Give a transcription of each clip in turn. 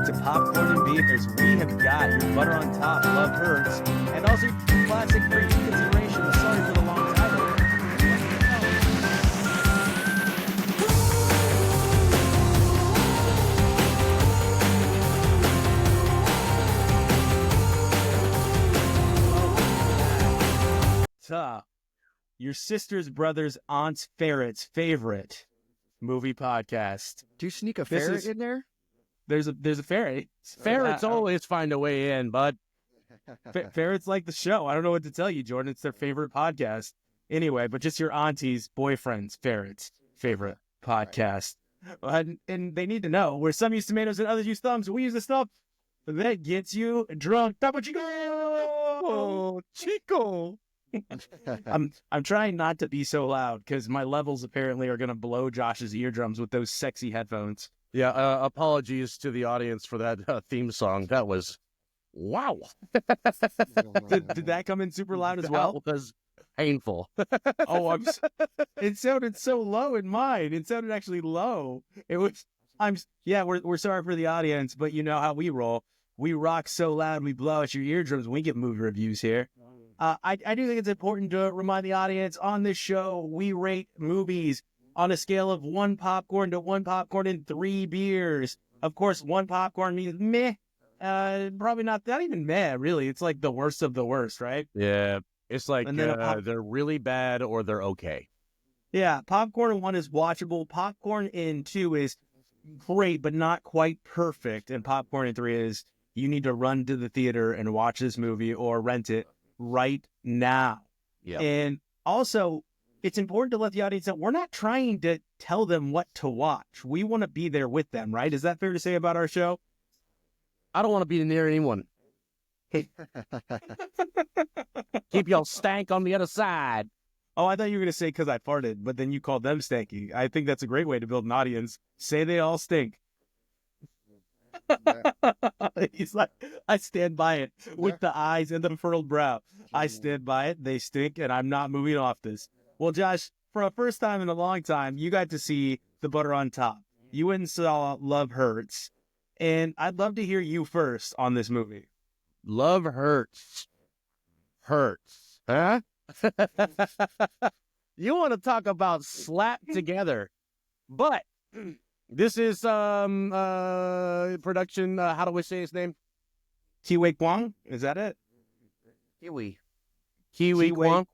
to Popcorn and Beers. We have got your butter on top, love hurts, and also classic free consideration. Sorry for the long title. Your sister's brother's aunt's ferret's favorite movie podcast. Do you sneak a ferret in there? There's a ferret. Ferrets always find a way in, bud. Ferrets like the show. I don't know what to tell you, Jordan. It's their favorite podcast. Anyway, but just your auntie's boyfriend's ferret's favorite podcast. And they need to know where some use tomatoes and others use thumbs. We use the stuff that gets you drunk. Topo Chico! Oh, Chico! I'm trying not to be so loud because my levels apparently are going to blow Josh's eardrums with those sexy headphones. Yeah, apologies to the audience for that theme song. That was, wow. Did that come in super loud as well? That was painful. Oh, it sounded so low in mine. It sounded actually low. It was, we're sorry for the audience, but you know how we roll. We rock so loud we blow out your eardrums when we get movie reviews here. I do think it's important to remind the audience on this show, we rate movies on a scale of 1 popcorn to 1 popcorn and 3 beers. Of course, 1 popcorn means meh. Probably not even meh, really. It's like the worst of the worst, right? Yeah, it's like they're really bad or they're okay. Yeah, popcorn in 1 is watchable. Popcorn in 2 is great, but not quite perfect. And popcorn in 3 is you need to run to the theater and watch this movie or rent it right now. Yeah. And also, it's important to let the audience know we're not trying to tell them what to watch. We want to be there with them, right? Is that fair to say about our show? I don't want to be near anyone. Keep y'all stank on the other side. Oh, I thought you were going to say because I farted, but then you called them stanky. I think that's a great way to build an audience. Say they all stink. He's like, I stand by it with the eyes and the furrowed brow. I stand by it. They stink, and I'm not moving off this. Well, Josh, for a first time in a long time, you got to see the butter on top. You went and saw Love Hurts, and I'd love to hear you first on this movie. Love hurts. Hurts. Huh? You want to talk about slapped together. But this is production, how do we say his name? Kiwi Kwong? Is that it? Kiwi Kwong?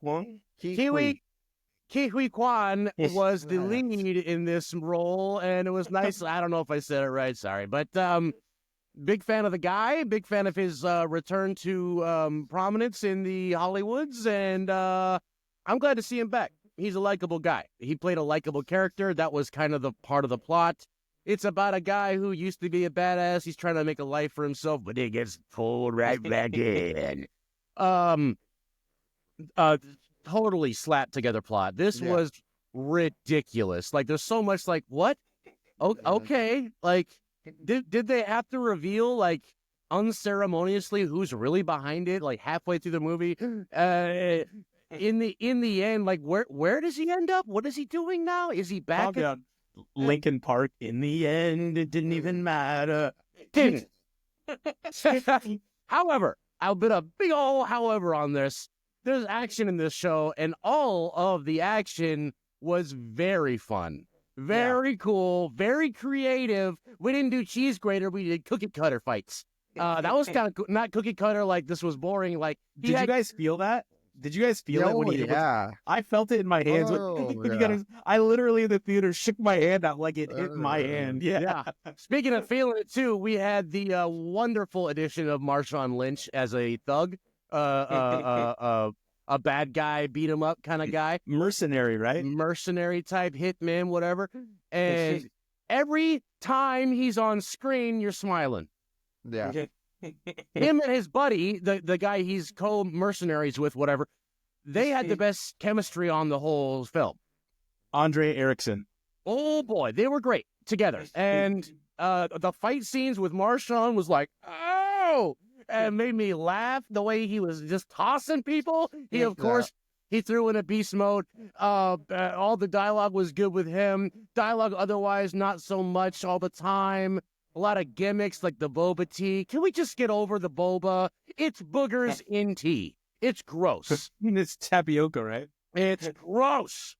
Kiwi Kwan was the lead in this role, and it was nice. I don't know if I said it right, sorry. But big fan of the guy, big fan of his return to prominence in the Hollywoods, and I'm glad to see him back. He's a likable guy. He played a likable character. That was kind of the part of the plot. It's about a guy who used to be a badass. He's trying to make a life for himself, but he gets pulled right back in. Totally slapped together plot. This was ridiculous. Like, there's so much like, what? Oh, okay. Like, did they have to reveal, like, unceremoniously who's really behind it, like, halfway through the movie? In the end, like, where does he end up? What is he doing now? Is he back at Lincoln Park? In the end, it didn't even matter. Didn't. However, I'll put a big ol' however on this. There's action in this show, and all of the action was very fun. Very cool, very creative. We didn't do cheese grater, we did cookie cutter fights. That was kind of not cookie cutter, like this was boring. Like, did you guys feel that? Did you guys feel it when he did? Yeah. I felt it in my hands. I literally in the theater shook my hand out like it hit my hand. Yeah. Speaking of feeling it too, we had the wonderful addition of Marshawn Lynch as a thug, a bad guy, beat him up kind of guy, mercenary, right? Mercenary type hitman, whatever. And every time he's on screen, you're smiling. Yeah. Him and his buddy, the guy he's co-mercenaries with, whatever, they had the best chemistry on the whole film. Andre Erickson. Oh, boy. They were great together. And the fight scenes with Marshawn was like, oh, and made me laugh the way he was just tossing people. He, of course, he threw in a beast mode. All the dialogue was good with him. Dialogue otherwise not so much all the time. A lot of gimmicks like the boba tea. Can we just get over the boba? It's boogers in tea. It's gross. It's tapioca, right? It's gross.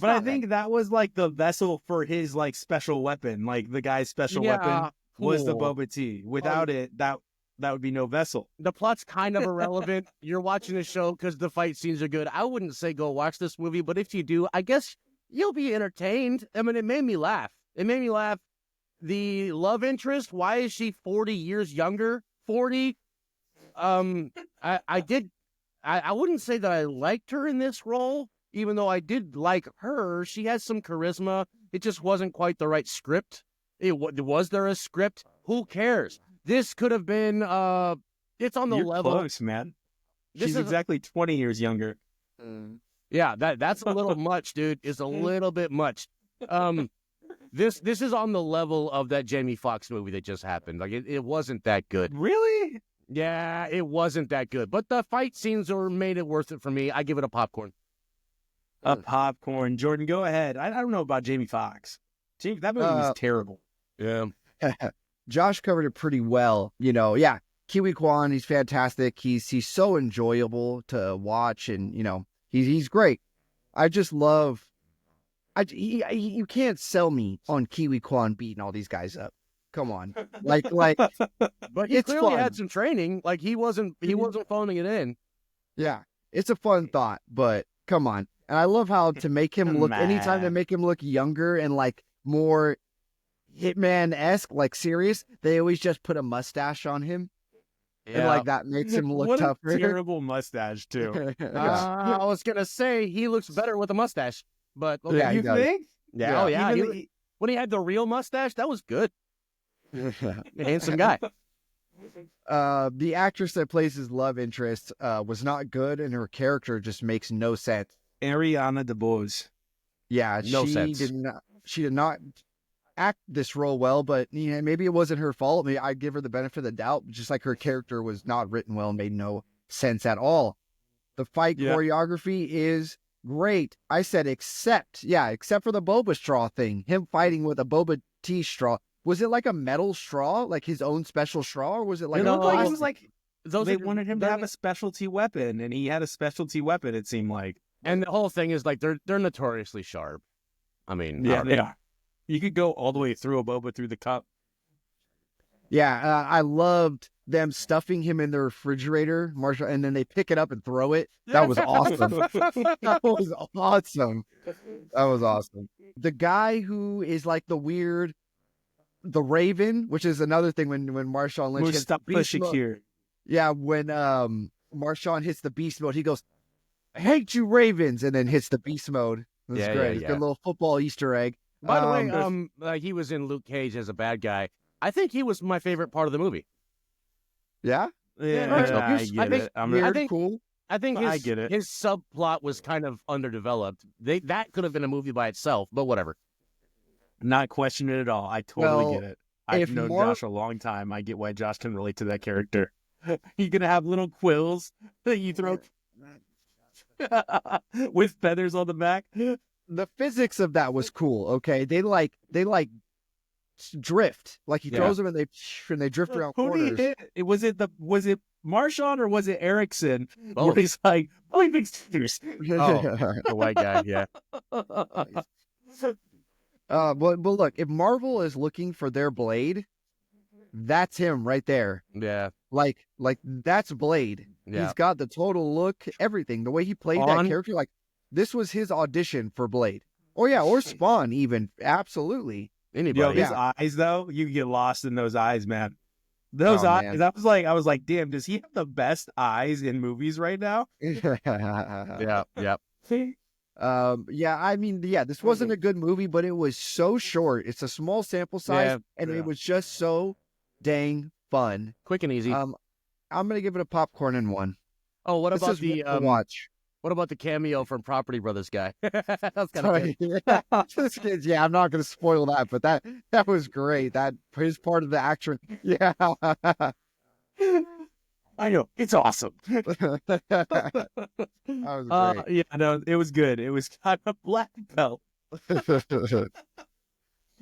But I think that was like the vessel for his like special weapon. Like the guy's special weapon was the boba tea. Without it, that would be no vessel. The plot's kind of irrelevant. You're watching the show because the fight scenes are good. I wouldn't say go watch this movie, but if you do, I guess you'll be entertained. I mean, it made me laugh. The love interest, why is she 40 years younger? 40? I wouldn't say that I liked her in this role, even though I did like her. She has some charisma. It just wasn't quite the right script. Was there a script? Who cares? This could have been, it's on the You're level. Close, man. She's exactly 20 years younger. Yeah, that's a little much, dude. It's a little bit much. This is on the level of that Jamie Foxx movie that just happened. Like, it wasn't that good. Really? Yeah, it wasn't that good. But the fight scenes made it worth it for me. I give it a popcorn. A popcorn. Jordan, go ahead. I don't know about Jamie Foxx. That movie was terrible. Yeah. Josh covered it pretty well. Yeah, Kiwi Kwan, he's fantastic. He's so enjoyable to watch, and he's great. I just love. You can't sell me on Kiwi Kwan beating all these guys up. Come on, like. But he clearly fun. had some training. Like he wasn't phoning it in. Yeah, it's a fun thought, but come on. And I love how to make him look anytime to make him look younger and like more Hitman-esque, like serious. They always just put a mustache on him. Yeah. And like that makes him look what tougher. A terrible mustache too. I was gonna say he looks better with a mustache, but okay. Yeah, you think? Yeah. Oh yeah. When he had the real mustache, that was good. Handsome guy. The actress that plays his love interest was not good, and her character just makes no sense. Ariana DeBose. Yeah, she did not act this role well, but maybe it wasn't her fault. Maybe I'd give her the benefit of the doubt. Just like her character was not written well and made no sense at all. The fight choreography is great. I said except for the boba straw thing. Him fighting with a boba tea straw. Was it like a metal straw, like his own special straw, or was it like? It looked like it was like they wanted him to have a specialty weapon, and he had a specialty weapon. It seemed like, and the whole thing is like they're notoriously sharp. I mean, yeah, they are. You could go all the way through a boba through the cup. Yeah, I loved them stuffing him in the refrigerator, Marshall, and then they pick it up and throw it. That was awesome. That was awesome. That was awesome. The guy who is like the Raven, which is another thing when Marshawn Lynch gets the beast mode. Here. Yeah, when Marshawn hits the beast mode, he goes, "I hate you, Ravens," and then hits the beast mode. That's great. Yeah. Good little football Easter egg. By the way, he was in Luke Cage as a bad guy. I think he was my favorite part of the movie. Yeah? I get it. I think cool. I think his subplot was kind of underdeveloped. That could have been a movie by itself, but whatever. Not question it at all. I totally get it. I've known Josh a long time. I get why Josh can relate to that character. You're going to have little quills that you throw with feathers on the back. The physics of that was cool. Okay. They drift. Like he throws them and they drift around corners. Was it Marshawn or was it Erickson? Where he's like, the white guy. Yeah. But look, if Marvel is looking for their Blade, that's him right there. Yeah. Like that's Blade. Yeah. He's got the total look, everything. The way he played that character, like this was his audition for Blade. Oh yeah, or Spawn even. Absolutely. Anybody. His eyes though, you get lost in those eyes, man. Those eyes. Man. I was like, damn, does he have the best eyes in movies right now? Yeah. This wasn't a good movie, but it was so short. It's a small sample size, it was just so dang fun. Quick and easy. I'm gonna give it a popcorn and one. Oh, what about the watch? What about the cameo from Property Brothers guy? That's kind of good. Yeah, I'm not gonna spoil that, but that was great. That his part of the action. Yeah. I know. It's awesome. That was great. Yeah, no, it was good. It was kind of black belt.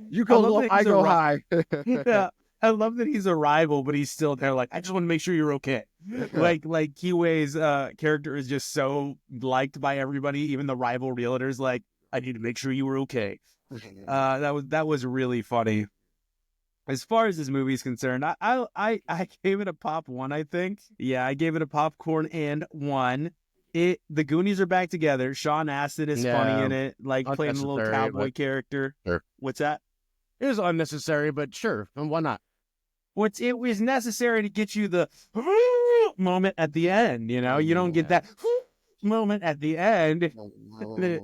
You go low, I go high. Yeah. I love that he's a rival, but he's still there. Like, I just want to make sure you're okay. like Kiwei's character is just so liked by everybody, even the rival realtors. Like, I need to make sure you were okay. That was really funny. As far as this movie is concerned, I gave it a pop 1. I think, yeah, I gave it a popcorn and 1. The Goonies are back together. Sean Astin is funny in it, like playing a little cowboy character. Sure. What's that? It was unnecessary, but sure, and why not? It was necessary to get you the moment at the end. You know, you don't get that moment at the end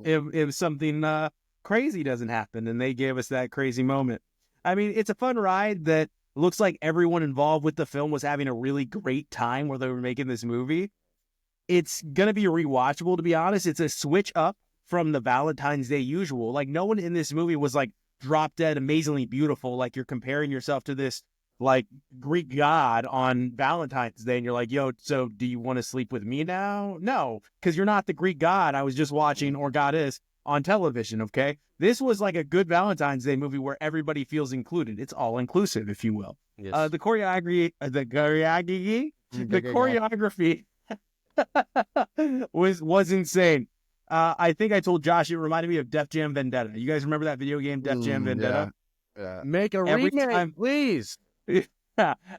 if something crazy doesn't happen, and they gave us that crazy moment. I mean, it's a fun ride that looks like everyone involved with the film was having a really great time where they were making this movie. It's going to be rewatchable, to be honest. It's a switch up from the Valentine's Day usual. Like, no one in this movie was like drop dead amazingly beautiful. Like, you're comparing yourself to this like Greek god on Valentine's Day, and you're like, yo, so do you want to sleep with me now? No, because you're not the Greek god I was just watching, or goddess, on television. Okay, this was like a good Valentine's Day movie where everybody feels included. It's all inclusive, if you will. Yes. The choreography was insane. I think I told Josh it reminded me of Def Jam Vendetta. You guys remember that video game, Def Jam Vendetta? Yeah. Make a remake, please.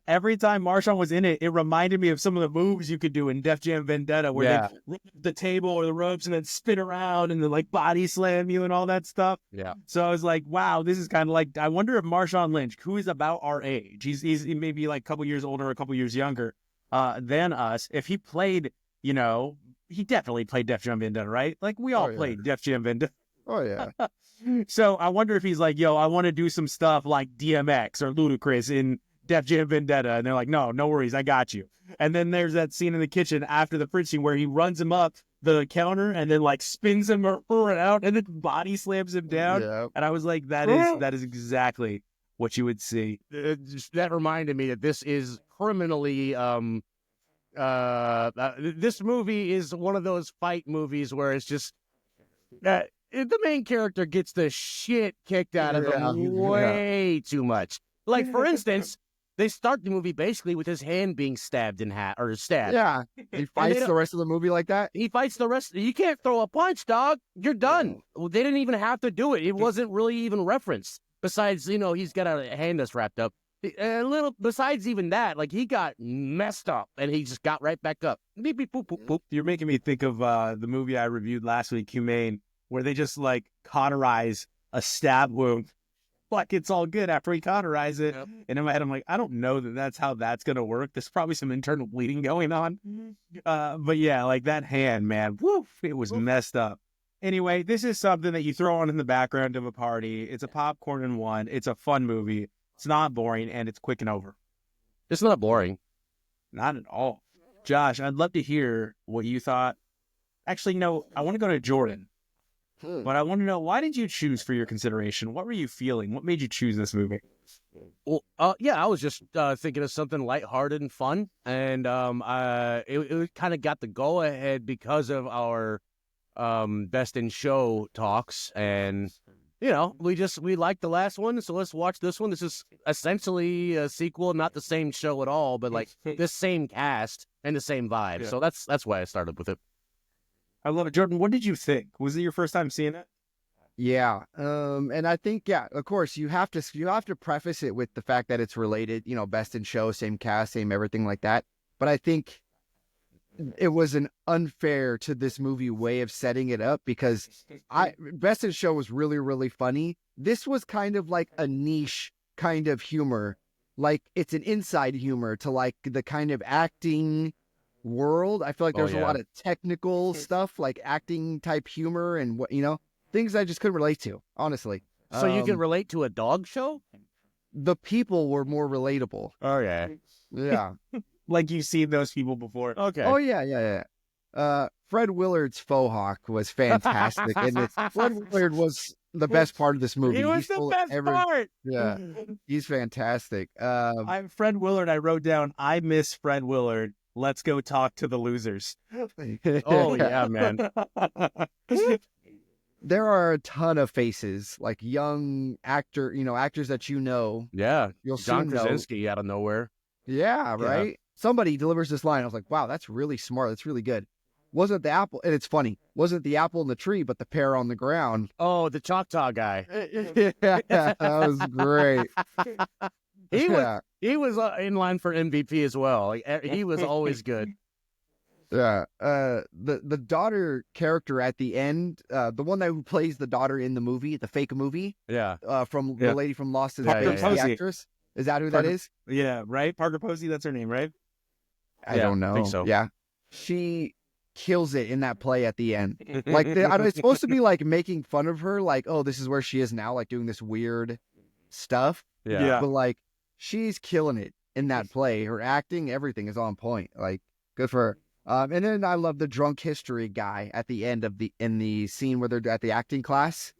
Every time Marshawn was in it, it reminded me of some of the moves you could do in Def Jam Vendetta, where they rip the table or the ropes and then spin around and then like body slam you and all that stuff. Yeah. So I was like, wow, this is kind of like, I wonder if Marshawn Lynch, who is about our age, he's maybe like a couple years older or a couple years younger than us, if he played, you know, he definitely played Def Jam Vendetta, right? Like we all played Def Jam Vendetta. Oh yeah. So I wonder if he's like, yo, I want to do some stuff like DMX or Ludacris in Def Jam Vendetta. And they're like, no worries, I got you. And then there's that scene in the kitchen after the fridge scene where he runs him up the counter and then like spins him around and then body slams him down. Yeah. And I was like, that is exactly what you would see. That reminded me that this is criminally this movie is one of those fight movies where it's just the main character gets the shit kicked out of him way too much. Like, for instance, they start the movie basically with his hand being stabbed in half, or stabbed. Yeah, he fights the rest of the movie like that. He fights the rest. You can't throw a punch, dog. You're done. Well, they didn't even have to do it. It wasn't really even referenced. Besides, you know, he's got a hand that's wrapped up. A little. Besides even that, like, he got messed up and he just got right back up. Beep, beep, boop, boop, boop. You're making me think of the movie I reviewed last week, Humane, where they just like cauterize a stab wound. Like, it's all good after we cauterize it. Yep. And in my head, I'm like, I don't know that that's how that's going to work. There's probably some internal bleeding going on. But yeah, like that hand, man, woof, it was messed up. Anyway, this is something that you throw on in the background of a party. It's a popcorn in one. It's a fun movie. It's not boring, and it's quick and over. It's not boring. Not at all. Josh, I'd love to hear what you thought. Actually, no, I want to go to Jordan. But I want to know, why did you choose for your consideration? What were you feeling? What made you choose this movie? Well, I was just thinking of something lighthearted and fun, and it kind of got the go ahead because of our best in show talks, and you know, we liked the last one, so let's watch this one. This is essentially a sequel, not the same show at all, but like the same cast and the same vibe. Yeah. So that's why I started with it. I love it. Jordan, what did you think? Was it your first time seeing it? Yeah. And I think, of course, you have to preface it with the fact that it's related, you know, best in show, same cast, same everything like that. But I think it was an unfair to this movie way of setting it up, because best in show was really, really funny. This was kind of like a niche kind of humor. Like, it's an inside humor to like the kind of acting world. I feel like there's a lot of technical stuff, like acting type humor and what, you know, things I just couldn't relate to, honestly. So you can relate to a dog show? The people were more relatable. Oh yeah. Yeah. Like, you've seen those people before. Okay. Oh yeah. Fred Willard's faux hawk was fantastic. And Fred Willard was the best part of this movie. He was the best part. Yeah. He's fantastic. Fred Willard, I wrote down, I miss Fred Willard. Let's go talk to the losers. Oh, yeah, man. there are a ton of faces, like young actors that Yeah, you'll John soon know. Krasinski out of nowhere. Yeah, right. Yeah. Somebody delivers this line. I was like, wow, that's really smart. That's really good. Wasn't the apple? And it's funny. Wasn't the apple in the tree, but the pear on the ground. Oh, the Choctaw guy. Yeah, that was great. He was in line for MVP as well. Like, he was always good. Yeah. The daughter character at the end, the one who plays the daughter in the movie, the fake movie. Yeah. From the lady from Lost in Space, the actress. Is that who that is? Yeah, right. Parker Posey, that's her name, right? I don't know. I think so. Yeah. She kills it in that play at the end. Like it's supposed to be like making fun of her, like, oh, this is where she is now, like doing this weird stuff. Yeah. But like she's killing it in that play. Her acting, everything is on point. Like, good for her. And then I love the drunk history guy at the end in the scene where they're at the acting class,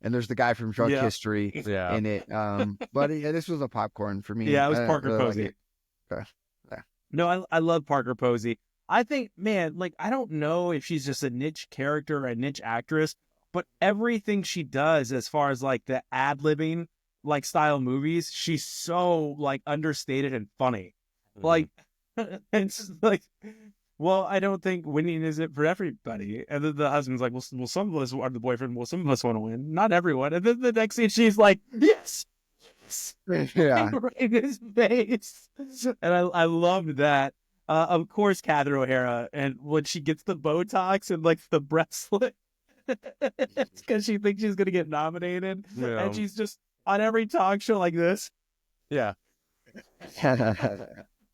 and there's the guy from Drunk History in it. But this was a popcorn for me. Yeah, it was Parker Posey. Like No, I love Parker Posey. I think, man, like, I don't know if she's just a niche character or a niche actress, but everything she does as far as like the ad-libbing like style movies, she's so like understated and funny. Like, it's like, well, I don't think winning isn't for everybody. And then the husband's like, well, some of us are the boyfriend. Well, some of us want to win. Not everyone. And then the next scene, she's like, yes. Yeah. Right in his face. And I loved that. Of course, Catherine O'Hara. And when she gets the Botox and like the bracelet, because she thinks she's going to get nominated. Yeah. And she's just on every talk show like this. Yeah.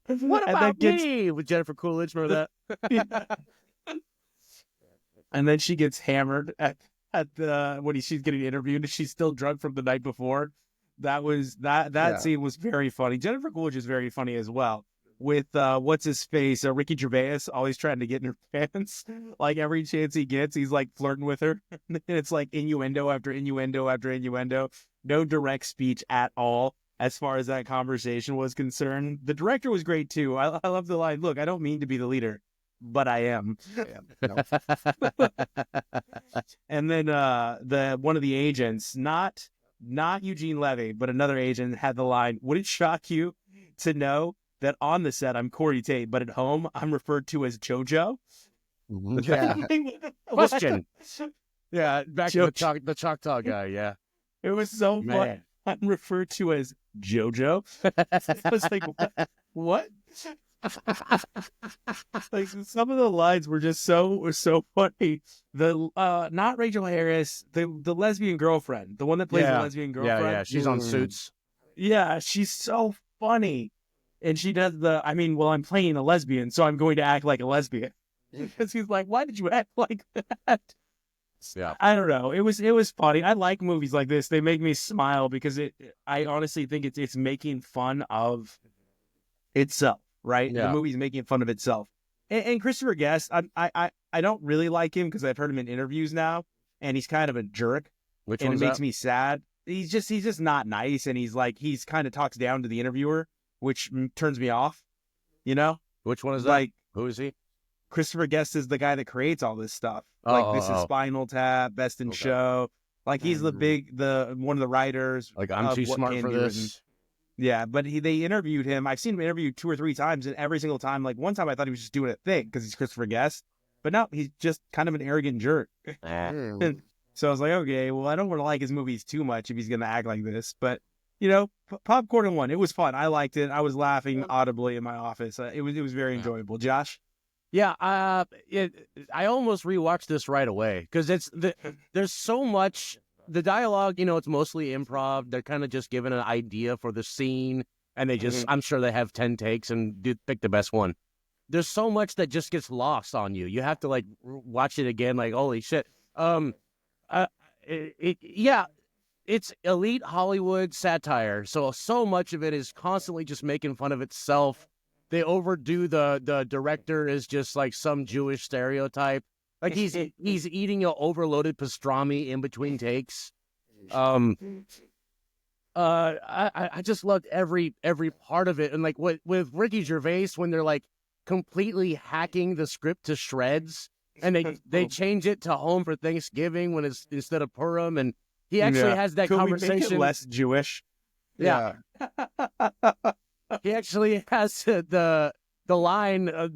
What about me? With Jennifer Coolidge, remember that? Yeah. And then she gets hammered at the when she's getting interviewed. She's still drunk from the night before. That scene was very funny. Jennifer Coolidge is very funny as well. With what's his face, Ricky Gervais, always trying to get in her pants. Like every chance he gets, he's like flirting with her. And it's like innuendo after innuendo after innuendo. No direct speech at all. As far as that conversation was concerned, the director was great too. I love the line, look, I don't mean to be the leader, but I am. And then one of the agents, not Eugene Levy, but another agent had the line, would it shock you to know that on the set I'm Corey Tate, but at home I'm referred to as JoJo? Yeah. Question. Yeah, back to the Choctaw guy, yeah. It was so fun. I'm referred to as JoJo. I was like, what? Like some of the lines were just so funny. The not Rachel Harris, the lesbian girlfriend, the one that plays the lesbian girlfriend. Yeah, she's on Suits. Yeah, she's so funny, and she does I'm playing a lesbian, so I'm going to act like a lesbian. Because he's like, why did you act like that? Yeah, I don't know. It was funny. I like movies like this. They make me smile because I honestly think it's making fun of itself, right? Yeah. The movie's making fun of itself. And Christopher Guest, I don't really like him because I've heard him in interviews now, and he's kind of a jerk. Which and one's it makes that? me sad. He's just not nice, and he's kind of talks down to the interviewer, which turns me off. You know? Which one is that? Like, who is he? Christopher Guest is the guy that creates all this stuff. Like This is Spinal Tap, Best in Show. Like he's one of the writers. Like I'm too smart for this. Yeah, but they interviewed him. I've seen him interviewed 2 or 3 times, and every single time, like one time I thought he was just doing a thing because he's Christopher Guest. But no, he's just kind of an arrogant jerk. So I was like, okay, well, I don't want to like his movies too much if he's going to act like this. But, Popcorn and One, it was fun. I liked it. I was laughing audibly in my office. It was very enjoyable. Josh? Yeah, I almost rewatched this right away because there's so much. The dialogue, it's mostly improv. They're kind of just given an idea for the scene, and they just, I'm sure they have 10 takes and pick the best one. There's so much that just gets lost on you. You have to like watch it again, like holy shit. It's elite Hollywood satire. So much of it is constantly just making fun of itself. They overdo the director is just like some Jewish stereotype. Like he's eating an overloaded pastrami in between takes. I just loved every part of it. And like with Ricky Gervais, when they're like completely hacking the script to shreds and they change it to Home for Thanksgiving when it's instead of Purim, and he actually has that conversation. We make it less Jewish? Yeah. He actually has the line of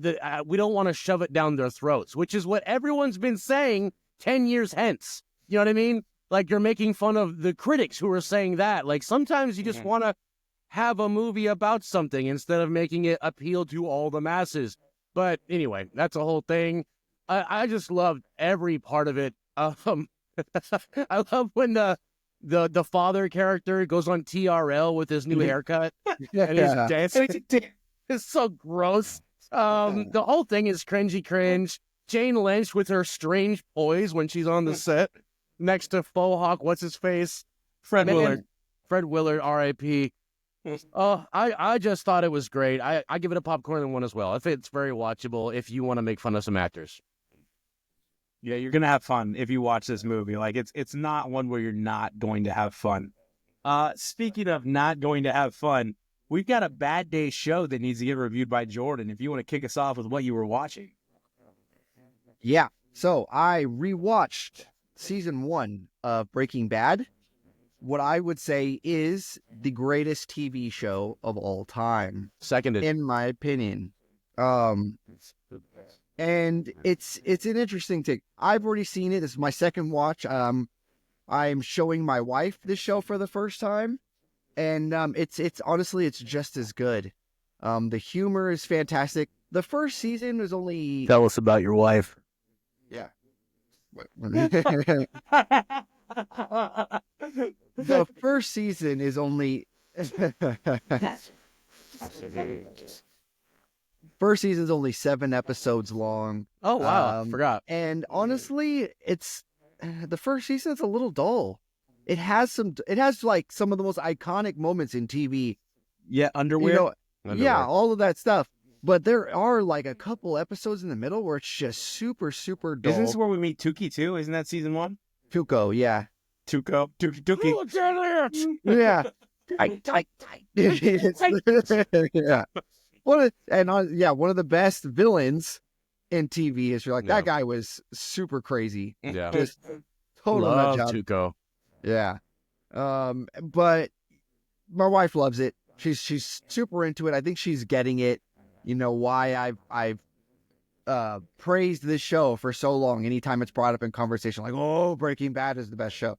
we don't want to shove it down their throats, which is what everyone's been saying 10 years hence. You know what I mean? Like, you're making fun of the critics who are saying that. Like, sometimes you just want to have a movie about something instead of making it appeal to all the masses. But anyway, that's a whole thing. I just loved every part of it. I love when the father character goes on TRL with his new haircut and his dancing. It's so gross. The whole thing is cringe. Jane Lynch with her strange poise when she's on the set next to Faux Hawk. What's his face? Fred Willard. Fred Willard, R.I.P. I just thought it was great. I give it a popcorn one as well. I think it's very watchable if you want to make fun of some actors. Yeah, you're gonna have fun if you watch this movie. Like, it's not one where you're not going to have fun. Speaking of not going to have fun, we've got a Bad Day show that needs to get reviewed by Jordan. If you want to kick us off with what you were watching. Yeah. So I rewatched season 1 of Breaking Bad. What I would say is the greatest TV show of all time. Seconded. In my opinion. And it's an interesting thing. I've already seen it. This is my second watch. I'm showing my wife this show for the first time. And it's honestly, it's just as good. The humor is fantastic. The first season was only... Tell us about your wife. Yeah. The first season is only... First season's only 7 episodes long. Oh, wow. I forgot. And honestly, it's... The first season's a little dull. It has like some of the most iconic moments in TV. Yeah, underwear. Yeah, all of that stuff. But there are like a couple episodes in the middle where it's just super, super dull. Isn't this where we meet Tukey too? Isn't that season 1? Tuco, yeah. Tukey. Yeah. Tight. Yeah. One of the best villains in TV history. Like, that guy was super crazy. Yeah. Just total love nut job. Tuco. Yeah. But my wife loves it. She's super into it. I think she's getting it. You know why I've praised this show for so long. Anytime it's brought up in conversation, like, oh, Breaking Bad is the best show.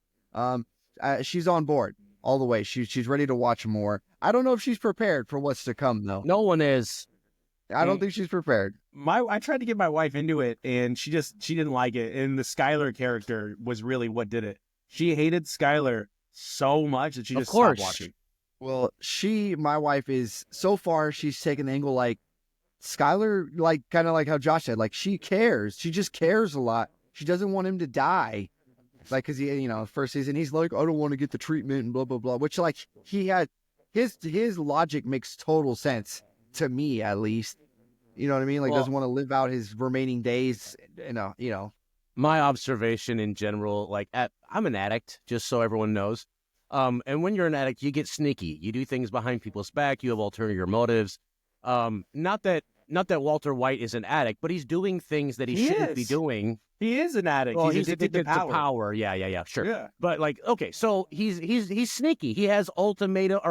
She's on board all the way. She's ready to watch more. I don't know if she's prepared for what's to come, though. No one is. I don't think she's prepared. I tried to get my wife into it, and she didn't like it. And the Skylar character was really what did it. She hated Skylar so much that she just stopped watching. Well, my wife is, so far, she's taken the angle like, Skylar, like, kind of like how Josh said, like, she cares. She just cares a lot. She doesn't want him to die. Like, because first season, he's like, I don't want to get the treatment and blah, blah, blah. Which, like, he had, his logic makes total sense to me, at least. You know what I mean? Like, doesn't want to live out his remaining days, My observation in general, like, I'm an addict, just so everyone knows. And when you're an addict, you get sneaky. You do things behind people's back. You have ulterior motives. Not that Walter White is an addict, but he's doing things that he shouldn't be doing. He is an addict. Well, he's addicted to power. Yeah, sure. Yeah. But like, okay, so he's sneaky. He has ulterior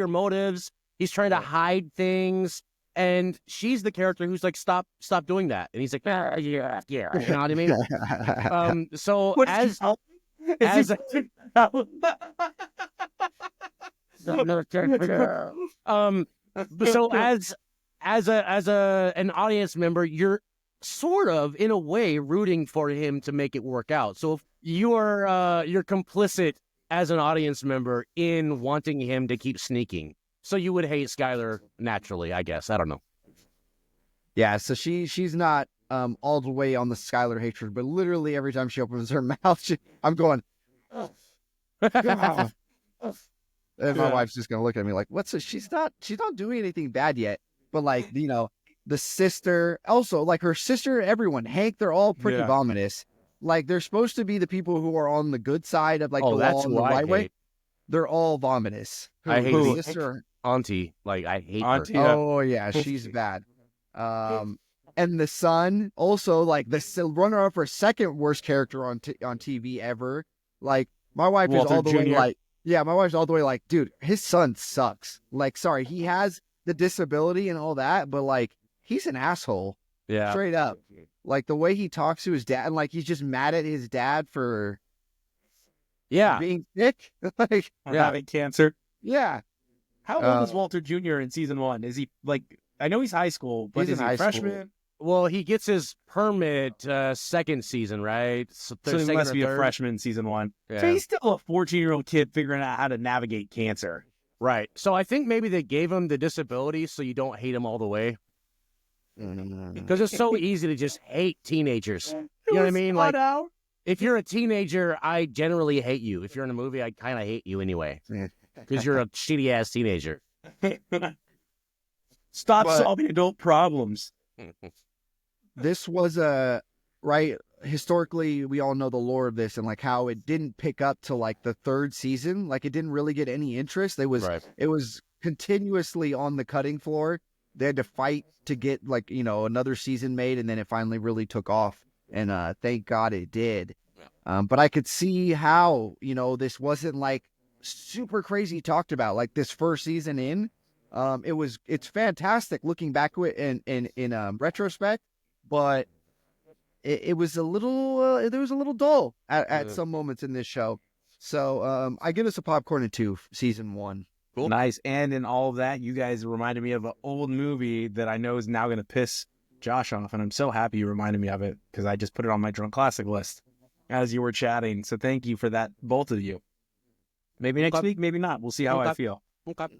motives. He's trying to hide things, and she's the character who's like, stop doing that. And he's like, yeah. You know what I mean? So as an audience member, you're sort of, in a way, rooting for him to make it work out. So if you're complicit as an audience member in wanting him to keep sneaking. So you would hate Skylar naturally, I guess. I don't know. Yeah, so she's not all the way on the Skylar hatred, but literally every time she opens her mouth, I'm going, oh. And my wife's just gonna look at me like, she's not doing anything bad yet. But like, the sister, also like her sister, everyone, Hank, they're all pretty vomitous. Like, they're supposed to be the people who are on the good side of like the law and the right way. They're all vomitous. I hate Auntie. Like, I hate Auntie, her. Oh yeah, she's bad. and the son also like the runner-up for second worst character on TV ever. Like my wife is all the way like, yeah, my wife's all the way like, dude, his son sucks. Like, sorry, he has the disability and all that, but like he's an asshole. Yeah, straight up. Like the way he talks to his dad, and like he's just mad at his dad for being sick, like having cancer. Yeah. How old is Walter Jr. in season 1? Is he like? I know he's high school, but is he a freshman? Well, he gets his permit second season, right? So he must be a freshman in season 1. Yeah. So he's still a 14-year-old kid figuring out how to navigate cancer. Right. So I think maybe they gave him the disability so you don't hate him all the way. Because it's so easy to just hate teenagers. You know what I mean? Like, if you're a teenager, I generally hate you. If you're in a movie, I kind of hate you anyway. Because you're a shitty-ass teenager. Stop solving adult problems. This was historically, we all know the lore of this and like how it didn't pick up till like the third season. Like it didn't really get any interest. It was continuously on the cutting floor. They had to fight to get like, another season made, and then it finally really took off. And thank God it did. But I could see how, this wasn't like super crazy talked about like this first season in. It's fantastic looking back to it in retrospect, but it was a little there was a little dull at some moments in this show. So I give us a popcorn in 2, season 1. Cool. Nice. And in all of that, you guys reminded me of an old movie that I know is now going to piss Josh off, and I'm so happy you reminded me of it because I just put it on my drunk classic list as you were chatting. So thank you for that, both of you. Maybe next week, maybe not. We'll see how I feel.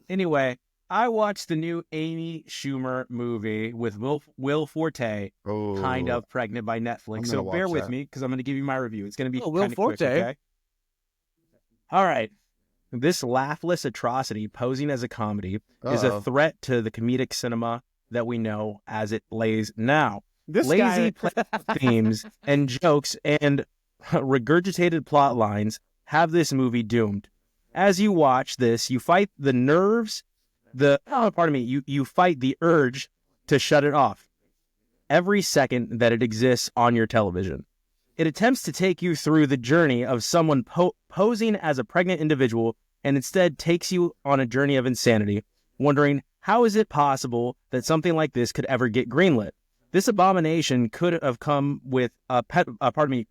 Anyway, I watched the new Amy Schumer movie with Will Forte, Kind of Pregnant, by Netflix. So bear with me because I'm going to give you my review. It's going to be Will Forte. Quick, okay? All right. This laughless atrocity posing as a comedy is a threat to the comedic cinema that we know as it lays now. Lazy themes and jokes and regurgitated plot lines have this movie doomed. As you watch this, you fight the nerves, you fight the urge to shut it off every second that it exists on your television. It attempts to take you through the journey of someone posing as a pregnant individual and instead takes you on a journey of insanity, wondering how is it possible that something like this could ever get greenlit? This abomination could have come with a penalty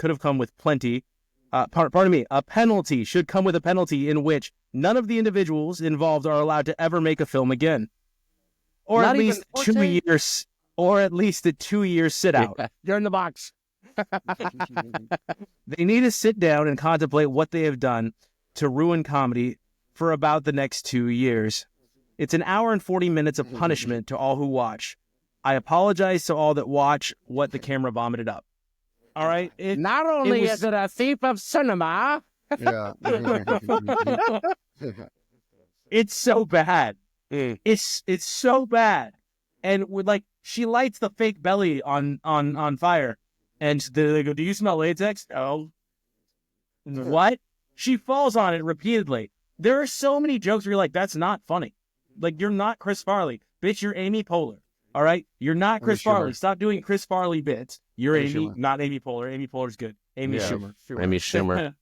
should come with a penalty in which none of the individuals involved are allowed to ever make a film again. Or at least 2 years, or at least a 2-year sit out. You're in the box. They need to sit down and contemplate what they have done to ruin comedy for about the next 2 years. It's an hour and 40 minutes of punishment to all who watch. I apologize to all that watch what the camera vomited up. All right? Not only is it a thief of cinema. Yeah. It's so bad. It's so bad. And she lights the fake belly on fire. And they go, do you smell latex? No. What? She falls on it repeatedly. There are so many jokes where you're like, that's not funny. Like, you're not Chris Farley. Bitch, you're Amy Poehler. All right? You're not Chris Farley. Stop doing Chris Farley bits. You're Amy, not Amy Poehler. Amy Poehler's good. Amy Schumer. Amy Schumer.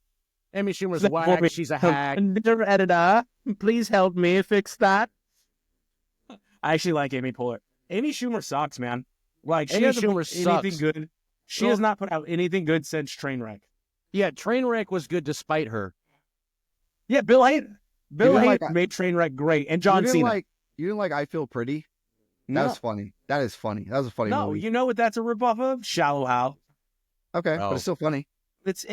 Amy Schumer's whack. She's a hack. Editor, please help me fix that. I actually like Amy Poehler. Amy Schumer sucks, man. Like, she hasn't put anything good. She has not put out anything good since Trainwreck. Yeah, Trainwreck was good despite her. Yeah, Bill Hader made Trainwreck great, and John Cena. You didn't like I Feel Pretty? That was funny. That is funny. That was a funny movie. No, you know what that's a ripoff of? Shallow Hal. Okay, but it's still funny. It's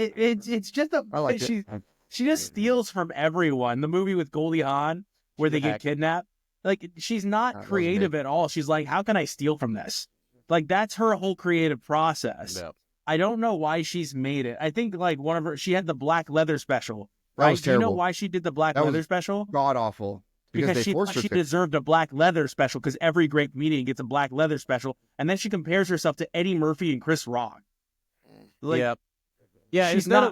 just I like she just steals from everyone. The movie with Goldie Hawn where they get kidnapped. Like, she's not creative at all. She's like, how can I steal from this? Like, that's her whole creative process. Yep. I don't know why she's made it. I think like she had the black leather special. Right? That was terrible. Do you know why she did the black leather special? God awful. Because she deserved a black leather special because every great comedian gets a black leather special. And then she compares herself to Eddie Murphy and Chris Rock. Like, yeah. Instead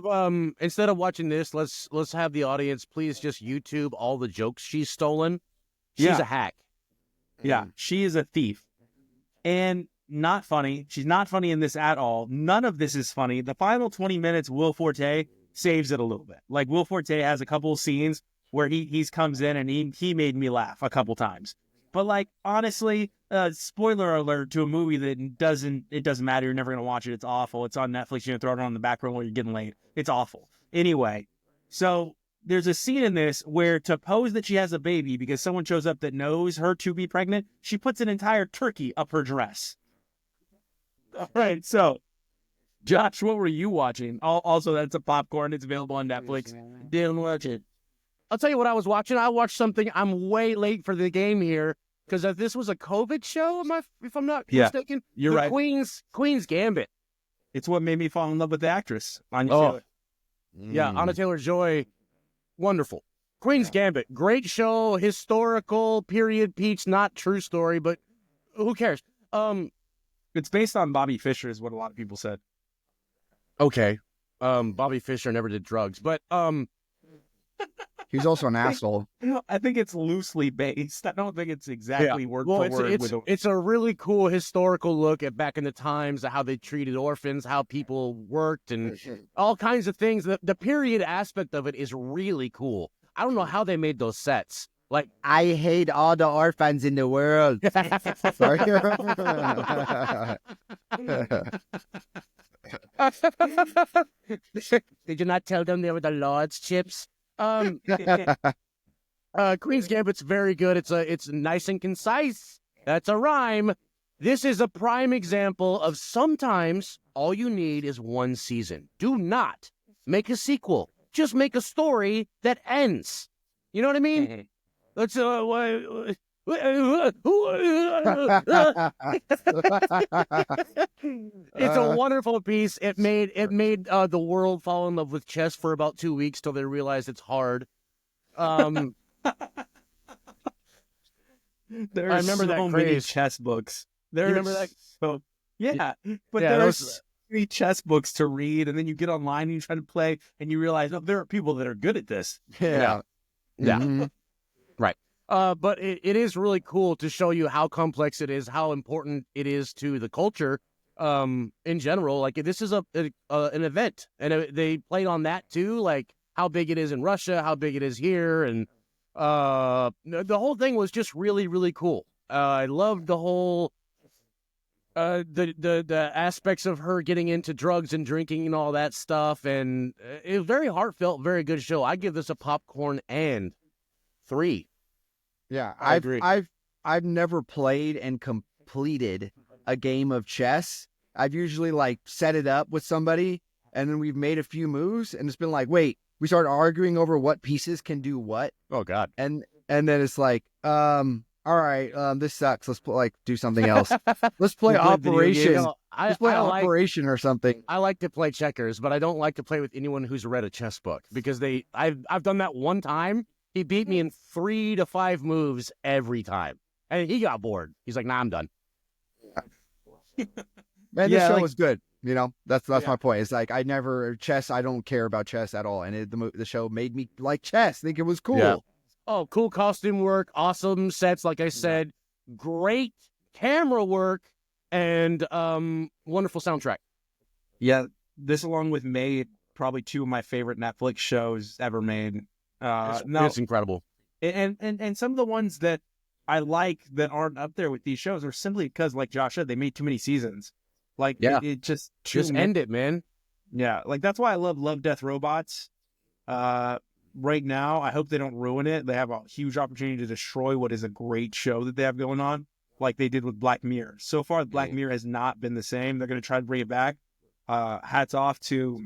of watching this, let's have the audience please just YouTube all the jokes she's stolen. She's a hack. Yeah, she is a thief. And not funny. She's not funny in this at all. None of this is funny. The final 20 minutes, Will Forte saves it a little bit. Like, Will Forte has a couple of scenes where he comes in and he made me laugh a couple times. But, like, honestly, spoiler alert to a movie that it doesn't matter. You're never going to watch it. It's awful. It's on Netflix. You're going to throw it on the background while you're getting late. It's awful. Anyway, so there's a scene in this where, to pose that she has a baby because someone shows up that knows her to be pregnant, she puts an entire turkey up her dress. All right, so, Josh, what were you watching? Also, that's a popcorn. It's available on Netflix. Didn't watch it. I'll tell you what I was watching. I watched something. I'm way late for the game here because this was a COVID show, if I'm not mistaken. You're right. Queen's Gambit. It's what made me fall in love with the actress, Anya Taylor. Yeah, Anya Taylor-Joy. Wonderful. Queen's Gambit. Great show. Historical, period piece, not true story, but who cares? It's based on Bobby Fischer, is what a lot of people said. Okay. Bobby Fischer never did drugs, but he's also an asshole. I think it's loosely based. I don't think it's exactly word for word. It's a really cool historical look at back in the times, how they treated orphans, how people worked, and all kinds of things. The period aspect of it is really cool. I don't know how they made those sets. Like, I hate all the orphans in the world. Sorry. Did you not tell them they were the Lord's chips? Queen's Gambit's very good. It's nice and concise. That's a rhyme. This is a prime example of sometimes all you need is one season. Do not make a sequel. Just make a story that ends. You know what I mean? Let's it's a wonderful piece. It made the world fall in love with chess for about 2 weeks till they realized it's hard. I remember so many chess books. You remember that? So, yeah, but there's 3 chess books to read, and then you get online and you try to play, and you realize, oh, there are people that are good at this. Yeah. Mm-hmm. Right. But it is really cool to show you how complex it is, how important it is to the culture in general. Like, this is an event, and they played on that too, like how big it is in Russia, how big it is here, and the whole thing was just really, really cool. I loved the whole the aspects of her getting into drugs and drinking and all that stuff, and it was very heartfelt, very good show. I give this a popcorn and 3. Yeah, I agree. I've never played and completed a game of chess. I've usually like set it up with somebody, and then we've made a few moves, and it's been like, wait, we start arguing over what pieces can do what. Oh God! And then it's like, all right, this sucks. Let's do something else. Let's play Operation. Let's play Operation or something. I like to play checkers, but I don't like to play with anyone who's read a chess book because I've done that one time. He beat me in 3 to 5 moves every time. And he got bored. He's like, nah, I'm done. Man, this show was good. You know, that's my point. It's like, I don't care about chess at all. And the show made me like chess. Think it was cool. Yeah. Oh, cool costume work, awesome sets, like I said, great camera work, and wonderful soundtrack. Yeah, this along with Made, probably 2 of my favorite Netflix shows ever made. It's incredible. And some of the ones that I like that aren't up there with these shows are simply because, like Josh said, they made too many seasons. Like, it just end it, man. Yeah, like that's why I love Death Robots. Right now, I hope they don't ruin it. They have a huge opportunity to destroy what is a great show that they have going on, like they did with Black Mirror. So far, Black Mirror has not been the same. They're going to try to bring it back. Hats off to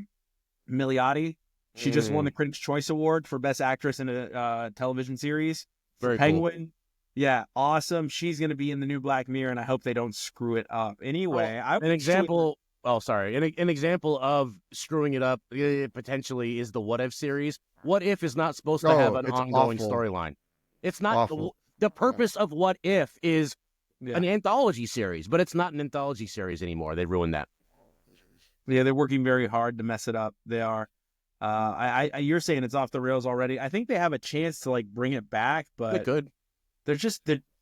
Milioti. She just won the Critics' Choice Award for Best Actress in a television series. Very Penguin. Cool. Yeah, awesome. She's going to be in the new Black Mirror, and I hope they don't screw it up. Anyway, an example of screwing it up potentially is the What If series. What If is not supposed to have an ongoing storyline. It's not. The purpose of What If is an anthology series, but it's not an anthology series anymore. They ruined that. Yeah, they're working very hard to mess it up. They are. You're saying it's off the rails already. I think they have a chance to like bring it back, but they could. They're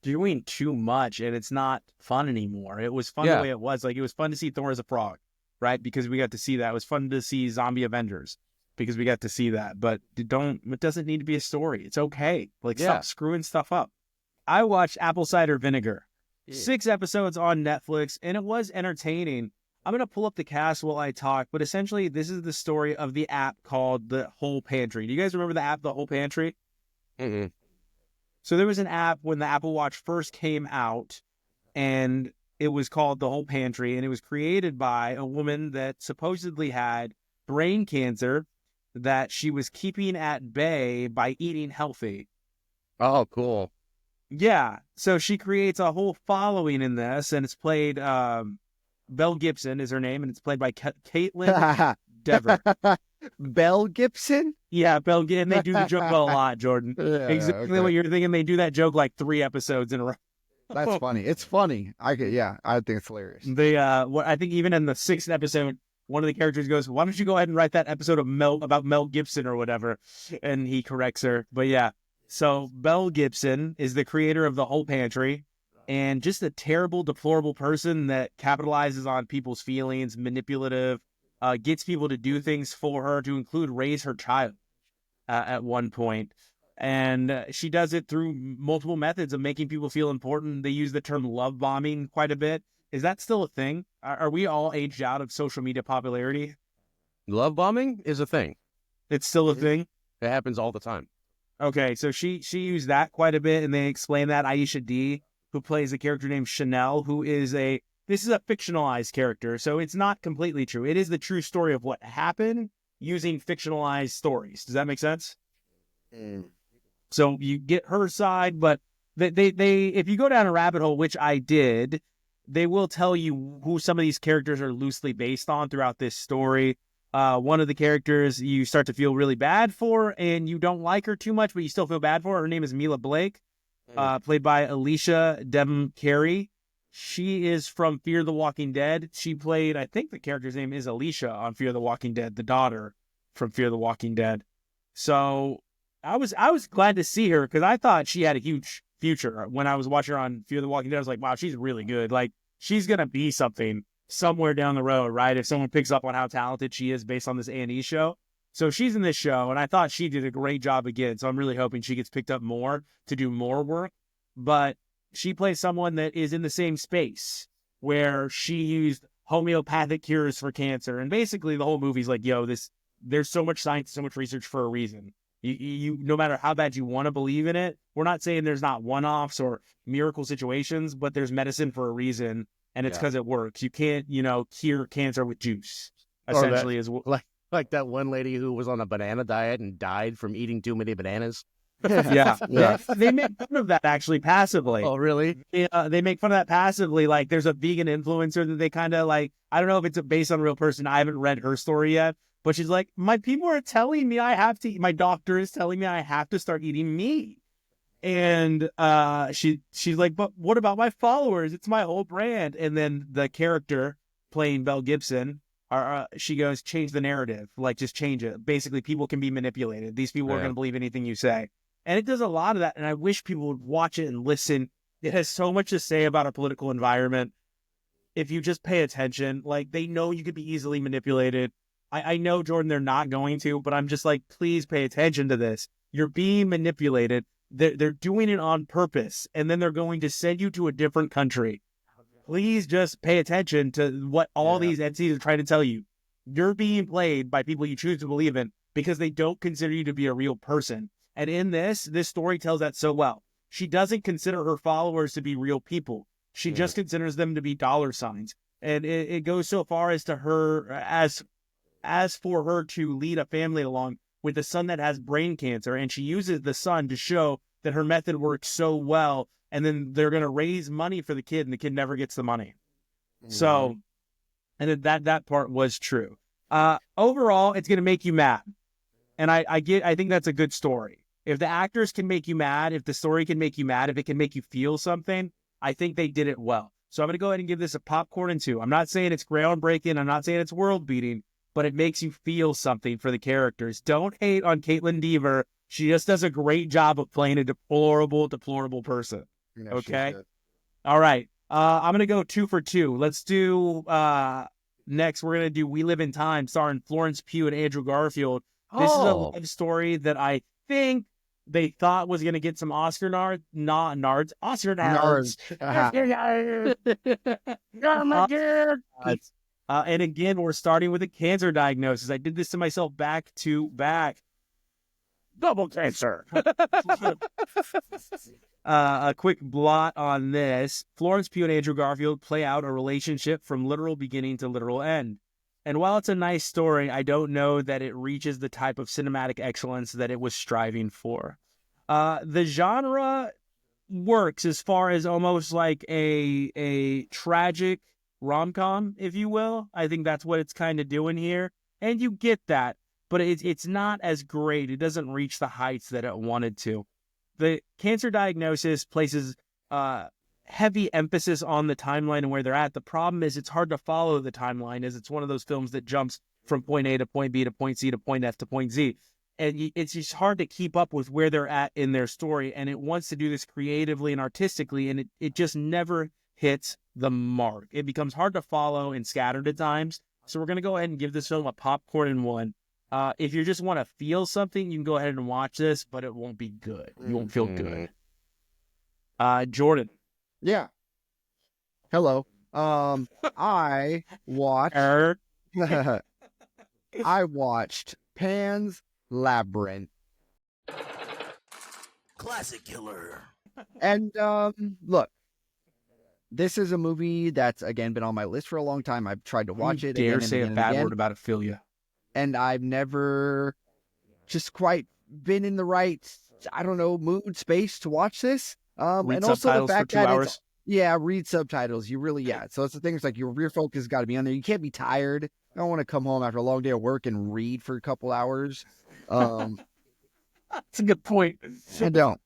doing too much and it's not fun anymore. It was fun the way it was. Like, it was fun to see Thor as a frog, right? Because we got to see that. It was fun to see Zombie Avengers because we got to see that. But it doesn't need to be a story. It's okay. Like, stop screwing stuff up. I watched Apple Cider Vinegar. 6 episodes on Netflix, and it was entertaining. I'm going to pull up the cast while I talk, but essentially this is the story of the app called The Whole Pantry. Do you guys remember the app, The Whole Pantry? Mm-hmm. So there was an app when the Apple Watch first came out, and it was called The Whole Pantry, and it was created by a woman that supposedly had brain cancer that she was keeping at bay by eating healthy. Oh, cool. Yeah, so she creates a whole following in this, and it's played, Belle Gibson is her name, and it's played by Caitlin Dever. Belle Gibson? Yeah, Belle Gibson, and they do the joke a lot, Jordan. Yeah, exactly what you're thinking. They do that joke like 3 episodes in a row. That's funny. It's funny. I think it's hilarious. I think even in the 6th episode, one of the characters goes, "Why don't you go ahead and write that episode of about Mel Gibson or whatever?" And he corrects her. But yeah. So Belle Gibson is the creator of The Whole Pantry, and just a terrible, deplorable person that capitalizes on people's feelings, manipulative, gets people to do things for her, to include raise her child at one point. And she does it through multiple methods of making people feel important. They use the term love bombing quite a bit. Is that still a thing? Are we all aged out of social media popularity? Love bombing is a thing. It's still a thing? It happens all the time. Okay, so she used that quite a bit, and they explain that. Aisha D, who plays a character named Chanel, this is a fictionalized character, so it's not completely true. It is the true story of what happened using fictionalized stories. Does that make sense? So you get her side, but they if you go down a rabbit hole, which I did, they will tell you who some of these characters are loosely based on throughout this story. One of the characters you start to feel really bad for, and you don't like her too much, but you still feel bad for her. Her name is Mila Blake, played by Alicia Devon Carey. She is from Fear the Walking Dead. She played, I think the character's name is Alicia on Fear the Walking Dead, the daughter from Fear the Walking Dead. So I was glad to see her because I thought she had a huge future. When I was watching her on Fear the Walking Dead, I was like, wow, she's really good. Like, she's going to be something somewhere down the road, right? If someone picks up on how talented she is based on this A&E show. So she's in this show, and I thought she did a great job again. So I'm really hoping she gets picked up more to do more work. But she plays someone that is in the same space where she used homeopathic cures for cancer. And basically the whole movie's like, there's so much science, so much research for a reason. You no matter how bad you want to believe in it, we're not saying there's not one-offs or miracle situations, but there's medicine for a reason. And it's because it works. You can't, cure cancer with juice, essentially. Like that one lady who was on a banana diet and died from eating too many bananas. Yeah. They make fun of that actually passively. Oh, really? They make fun of that passively. Like, there's a vegan influencer that they kind of like, I don't know if it's based on a real person. I haven't read her story yet, but she's like, my people are telling me I have to eat. My doctor is telling me I have to start eating meat. And she's like, but what about my followers? It's my whole brand. And then the character playing Belle Gibson, she goes, change the narrative. Like, just change it. Basically, people can be manipulated. These people are going to believe anything you say. And it does a lot of that. And I wish people would watch it and listen. It has so much to say about our political environment. If you just pay attention, like, they know you could be easily manipulated. I know, Jordan, they're not going to, but I'm just like, please pay attention to this. You're being manipulated. They're doing it on purpose, and then they're going to send you to a different country. Please just pay attention to what all these entities are trying to tell you. You're being played by people you choose to believe in because they don't consider you to be a real person. And in this story tells that so well. She doesn't consider her followers to be real people. She just considers them to be dollar signs. And it goes so far as to her, as for her to lead a family along with a son that has brain cancer, and she uses the son to show that her method works so well, and then they're going to raise money for the kid, and the kid never gets the money. So, and that part was true. Overall, it's going to make you mad. And I think that's a good story. If the actors can make you mad, if the story can make you mad, if it can make you feel something, I think they did it well. So I'm going to go ahead and give this a popcorn and 2. I'm not saying it's groundbreaking. I'm not saying it's world beating, but it makes you feel something for the characters. Don't hate on Caitlin Dever. She just does a great job of playing a deplorable, deplorable person. Okay. All right. I'm going to go 2 for 2. Let's do, next, we're going to do We Live in Time, starring Florence Pugh and Andrew Garfield. This is a love story that I think they thought was going to get some Oscar nards. Oscar nards. Oh my God. And again, we're starting with a cancer diagnosis. I did this to myself back to back. Double cancer. A quick blot on this. Florence Pugh and Andrew Garfield play out a relationship from literal beginning to literal end. And while it's a nice story, I don't know that it reaches the type of cinematic excellence that it was striving for. The genre works as far as almost like a tragic rom-com, if you will. I think that's what it's kind of doing here. And you get that, but it's not as great. It doesn't reach the heights that it wanted to. The cancer diagnosis places heavy emphasis on the timeline and where they're at. The problem is it's hard to follow the timeline, as it's one of those films that jumps from point A to point B to point C to point F to point Z. And it's just hard to keep up with where they're at in their story. And it wants to do this creatively and artistically, and it just never hits the mark. It becomes hard to follow and scattered at times. So we're going to go ahead and give this film a popcorn and 1. If you just want to feel something, you can go ahead and watch this, but it won't be good. You won't feel good. Jordan. Yeah. Hello. I watched I watched Pan's Labyrinth. Classic killer. And look, this is a movie that's again been on my list for a long time. I've tried to watch it. Dare again say and a bad again, word about Ophelia. and I've never just quite been in the right, I don't know, mood space to watch this. Read and also the subtitles fact for 2 that hours. read subtitles. You really, So it's the thing. It's like your focus has got to be on there. You can't be tired. I don't want to come home after a long day of work and read for a couple hours. That's a good point. I don't.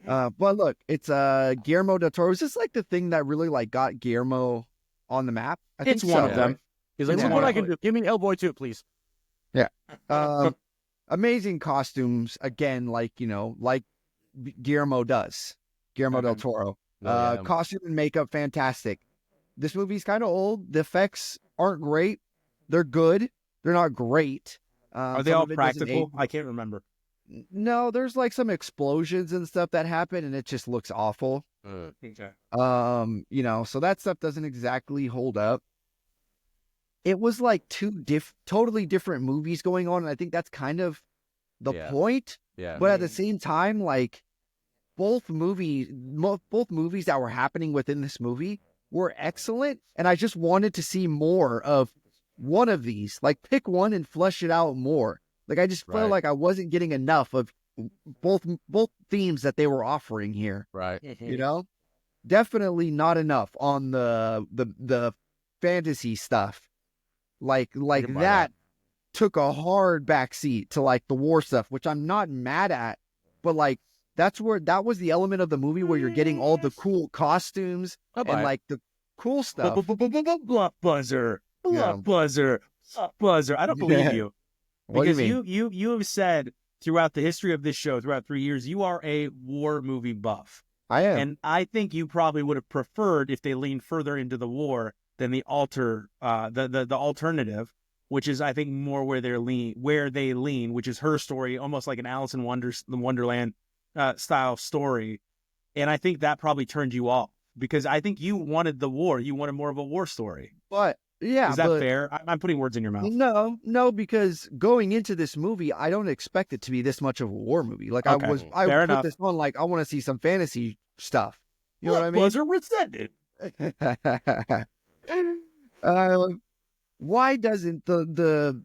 But look, it's Guillermo del Toro. Is this like the thing that really like got Guillermo on the map? I think It's one so, of them. right? He's like, look what I can do. Give me Hellboy 2, please. Amazing costumes again, like Guillermo does. Guillermo del Toro. Costume and makeup, fantastic. This movie's kind of old. The effects aren't great. They're good. They're not great. Are they all practical? I can't remember. No, there's like some explosions and stuff that happen, and it just looks awful. Okay. So that stuff doesn't exactly hold up. It was like two totally different movies going on, and I think that's kind of the point. Yeah. But at the same time, like both movies that were happening within this movie were excellent, and I just wanted to see more of one of these. Like pick one and flesh it out more. Like I just felt like I wasn't getting enough of both themes that they were offering here. Right. Definitely not enough on the fantasy stuff. Like that took a hard backseat to like the war stuff, which I'm not mad at, but like that was the element of the movie where you're getting all the cool costumes and like the cool stuff. Buzzer. Buzzer. I don't believe you. Because you have said throughout the history of this show, throughout 3 years, you are a war movie buff. I am. And I think you probably would have preferred if they leaned further into the war than the alternative, which is I think more where they lean, which is her story, almost like an Alice in Wonderland style story. And I think that probably turned you off because I think you wanted the war. You wanted more of a war story. But yeah, is that fair? I'm putting words in your mouth. No, because going into this movie, I don't expect it to be this much of a war movie. Like I put this on like I want to see some fantasy stuff. You know what I mean? Buzzer rescinded. Why doesn't the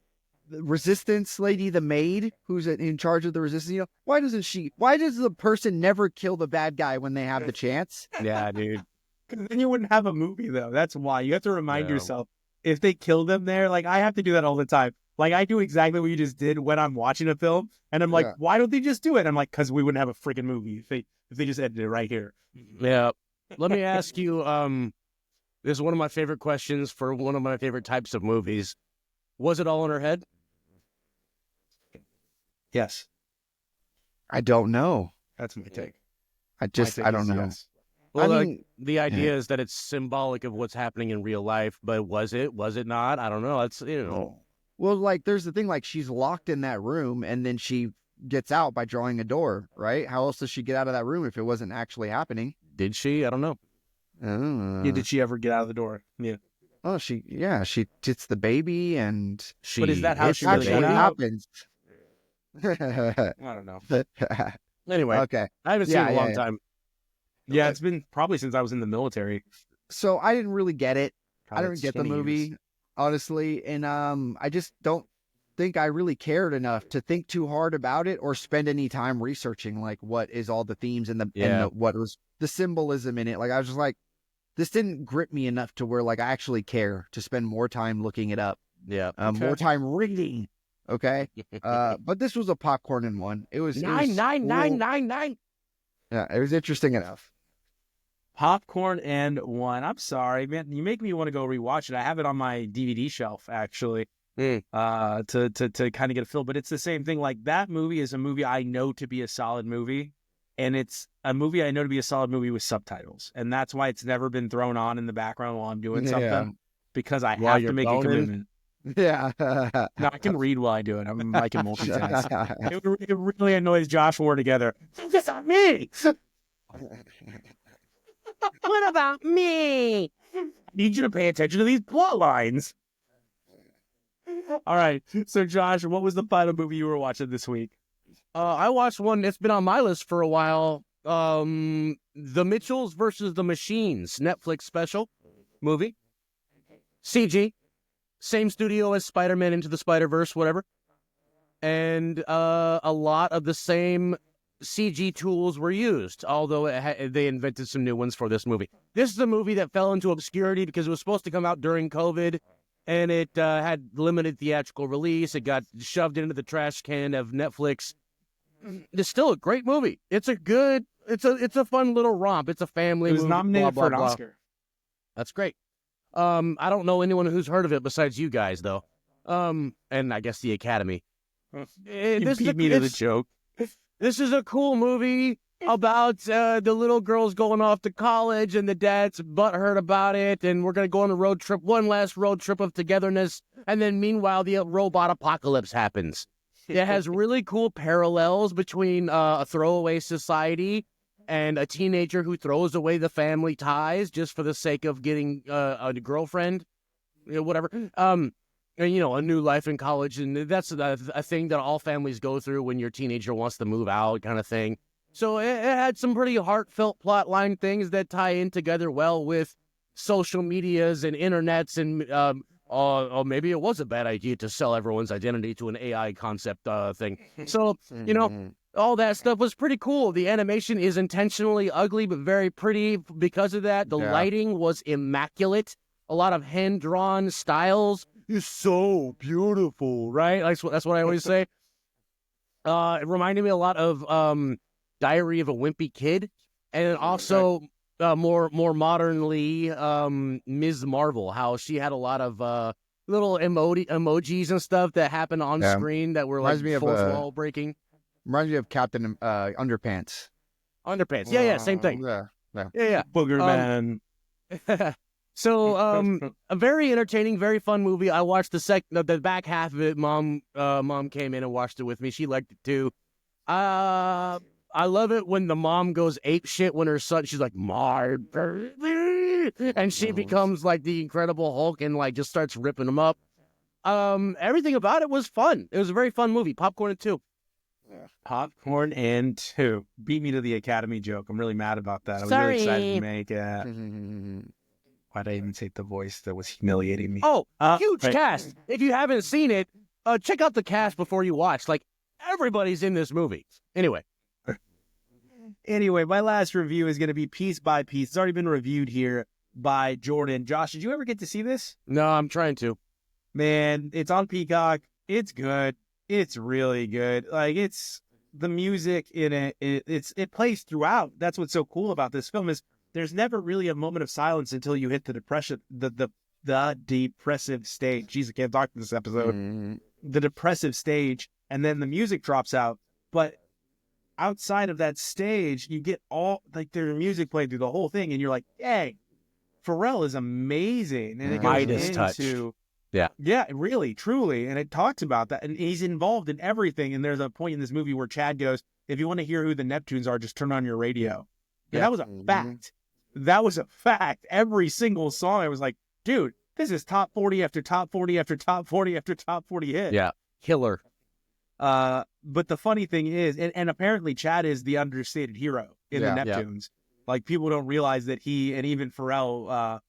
resistance lady, the maid who's in charge of the resistance, why does the person never kill the bad guy when they have the chance? Yeah, dude. Because then you wouldn't have a movie, though. That's why. You have to remind yourself, if they kill them there, like, I have to do that all the time. Like, I do exactly what you just did when I'm watching a film, and I'm like, why don't they just do it? And I'm like, because we wouldn't have a freaking movie if they just edited it right here. Yeah. Let me ask you, this is one of my favorite questions for one of my favorite types of movies. Was it all in her head? Yes. I don't know. That's my take. I don't know. Yes. Well, I mean, the idea is that it's symbolic of what's happening in real life, but was it? Was it not? I don't know. It's, Well, like, there's the thing, like, she's locked in that room, and then she gets out by drawing a door, right? How else does she get out of that room if it wasn't actually happening? Did she? I don't know. Yeah, did she ever get out of the door? Yeah. Oh, she gets the baby, and but is that how she really actually happens? I don't know. Anyway, okay. I haven't seen it in a long time. Yeah, it's been probably since I was in the military. So I didn't really get it. I didn't get the 20 movie, years. honestly, and I just don't think I really cared enough to think too hard about it or spend any time researching like what is all the themes and what was the symbolism in it. Like, I was just like, this didn't grip me enough to where like I actually care to spend more time looking it up. Yeah. More time reading. Okay. But this was a popcorn in one. It was 99999. Yeah, it was interesting enough. Popcorn and one. I'm sorry, man. You make me want to go rewatch it. I have it on my DVD shelf actually, to kind of get a feel. But it's the same thing. Like, that movie is a movie I know to be a solid movie, and it's a movie I know to be a solid movie with subtitles, and that's why it's never been thrown on in the background while I'm doing something, because I have to make a commitment. Yeah. No, I can read while I do it. I can multitask. It really annoys Josh when we're together. Focus on me. What about me? I need you to pay attention to these plot lines. All right. So, Josh, what was the final movie you were watching this week? I watched one that's been on my list for a while. The Mitchells versus the Machines Netflix special movie. CG. Same studio as Spider-Man Into the Spider-Verse, whatever. And a lot of the same CG tools were used, although they invented some new ones for this movie. This is a movie that fell into obscurity because it was supposed to come out during COVID, and it had limited theatrical release. It got shoved into the trash can of Netflix. It's still a great movie. It's a fun little romp. It's a family movie. It was nominated for an Oscar. That's great. I don't know anyone who's heard of it besides you guys, though. And I guess the Academy. You beat me to the joke. This is a cool movie about the little girls going off to college, and the dad's butthurt about it, and we're going to go on a road trip, one last road trip of togetherness, and then meanwhile the robot apocalypse happens. It has really cool parallels between a throwaway society and a teenager who throws away the family ties just for the sake of getting a girlfriend, whatever. And, a new life in college, and that's a thing that all families go through when your teenager wants to move out, kind of thing. So it had some pretty heartfelt plotline things that tie in together well with social medias and internets, and maybe it was a bad idea to sell everyone's identity to an AI concept thing. So, all that stuff was pretty cool. The animation is intentionally ugly, but very pretty because of that. The lighting was immaculate. A lot of hand-drawn styles. It's so beautiful, right? That's what I always say. It reminded me a lot of Diary of a Wimpy Kid, and also more modernly Ms. Marvel, how she had a lot of little emojis and stuff that happened on screen that were like fourth wall breaking. Reminds me of Captain Underpants. Underpants, yeah, same thing. Yeah. Booger Man. So, a very entertaining, very fun movie. I watched the back half of it. Mom came in and watched it with me. She liked it too. I love it when the mom goes ape shit when her son. She's like, "My baby," and she becomes like the Incredible Hulk and like just starts ripping him up. Everything about it was fun. It was a very fun movie. Popcorn and 2. Popcorn and 2. Beat me to the Academy joke. I'm really mad about that. I was really excited to make it. Why'd I even take the voice that was humiliating me? Oh, huge cast. If you haven't seen it, check out the cast before you watch. Like, everybody's in this movie. Anyway, my last review is going to be piece by piece. It's already been reviewed here by Jordan. Josh, did you ever get to see this? No, I'm trying to. Man, it's on Peacock. It's good. It's really good. Like, it's the music in it. It plays throughout. That's what's so cool about this film is there's never really a moment of silence until you hit the depression, the depressive stage. Jeez, I can't talk in this episode. The depressive stage, and then the music drops out. But outside of that stage, you get all like their music playing through the whole thing, and you're like, "Hey, Pharrell is amazing," and it goes into yeah, really, truly, and it talks about that, and he's involved in everything. And there's a point in this movie where Chad goes, "If you want to hear who the Neptunes are, just turn on your radio." And that was a fact. That was a fact. Every single song, I was like, "Dude, this is top 40 after top 40 after top 40 after top 40 hit." Yeah, killer. But the funny thing is, and apparently Chad is the understated hero in the Neptunes. Like, people don't realize that he, and even Pharrell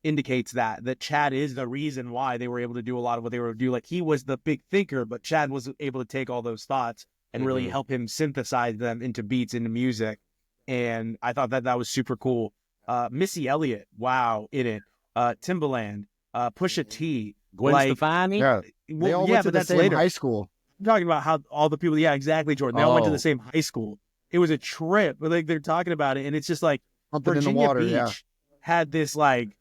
indicates that Chad is the reason why they were able to do a lot of what they were able to do. Like, he was the big thinker, but Chad was able to take all those thoughts and really help him synthesize them into beats, into music. And I thought that was super cool. Missy Elliott, wow, in it. Timbaland, Pusha T, Gwen Stefani. Yeah, they all went to the same high school. I'm talking about how all the people, yeah, exactly, Jordan. They all went to the same high school. It was a trip. But like, they're talking about it, and it's just like Virginia Beach had this like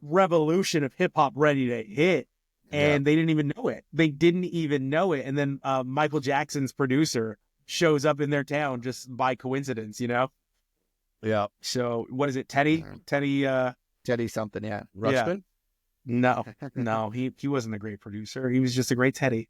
revolution of hip hop ready to hit, and they didn't even know it. They didn't even know it. And then Michael Jackson's producer shows up in their town just by coincidence, you know? Yeah. So what is it, Teddy? Teddy something, yeah. Ruxpin? Yeah. No, he wasn't a great producer. He was just a great Teddy.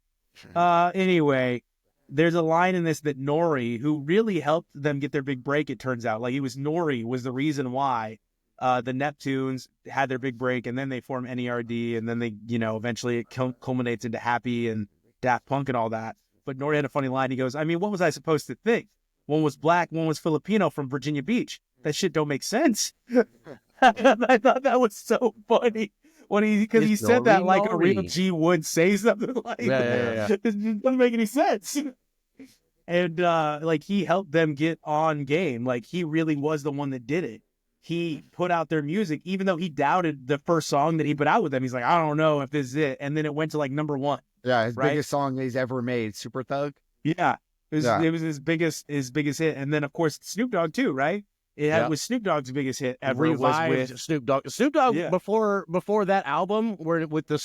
Anyway, there's a line in this that Nori, who really helped them get their big break, it turns out. Like, Nori was the reason why the Neptunes had their big break, and then they formed NERD, and then they, eventually it culminates into Happy and Daft Punk and all that. But Nori had a funny line. He goes, "I mean, what was I supposed to think? One was black, one was Filipino from Virginia Beach. That shit don't make sense." I thought that was so funny because he said that like a real G would say something like that. It doesn't make any sense. And like, he helped them get on game. Like, he really was the one that did it. He put out their music, even though he doubted the first song that he put out with them. He's like, "I don't know if this is it." And then it went to like number 1. Yeah, his biggest song he's ever made, Super Thug. Yeah. It was his biggest hit. And then, of course, Snoop Dogg too, right? It was Snoop Dogg's biggest hit ever. Was with Snoop Dogg. Snoop Dogg before that album, where with the